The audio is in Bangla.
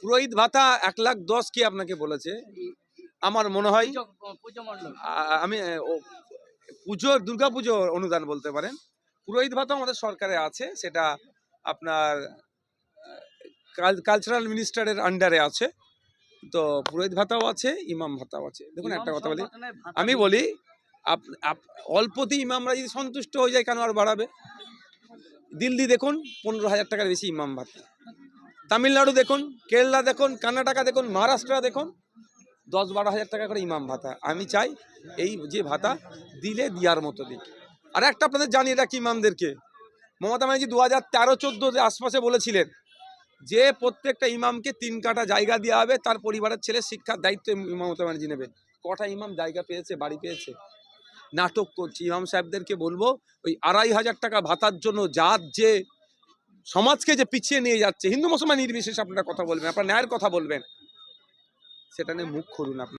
পুরোহিত ভাতা 1,10,000 কি আপনাকে বলেছে? আমার মনে হয় আমি পুজো দুর্গা পুজো অনুদান বলতে পারেন। পুরোহিত ভাতা আমাদের সরকারে আছে, সেটা আপনার কালচারাল মিনিস্টারের আন্ডারে আছে। তো পুরোহিত ভাতাও আছে, ইমাম ভাতাও আছে। দেখুন একটা কথা বলি, আমি বলি অল্পতেই ইমামরা যদি সন্তুষ্ট হয়ে যায় কেন আর বাড়াবে? দিল্লি দেখুন 15,000 টাকার বেশি ইমাম ভাতা, তামিলনাড়ু দেখুন, কেরালা দেখুন, কর্ণাটকা দেখুন, মহারাষ্ট্র দেখুন 10-12 হাজার টাকা করে ইমাম ভাতা। আমি চাই এই যে ভাতা দিলে দিয়ার মতো দিক। আর একটা আপনাদের জানিয়ে রাখি ইমামদেরকে, মমতা ব্যানার্জি 2013-14 আশপাশে বলেছিলেন যে প্রত্যেকটা ইমামকে 3 কাঠা জায়গা দেওয়া হবে, তার পরিবারের ছেলে শিক্ষার দায়িত্ব মমতা ব্যানার্জি নেবে। কটা ইমাম জায়গা পেয়েছে, বাড়ি পেয়েছে? নাটক করছি। ইমাম সাহেবদেরকে বলবো ওই 2,500 টাকা ভাতার জন্য জাত যে সমাজকে যে পিছিয়ে নিয়ে যাচ্ছে, হিন্দু মুসলমান নির্বিশেষে আপনারা কথা বলবেন, আপনারা ন্যায়ের কথা বলবেন, সেটা নিয়ে মুখ খুলুন আপনার।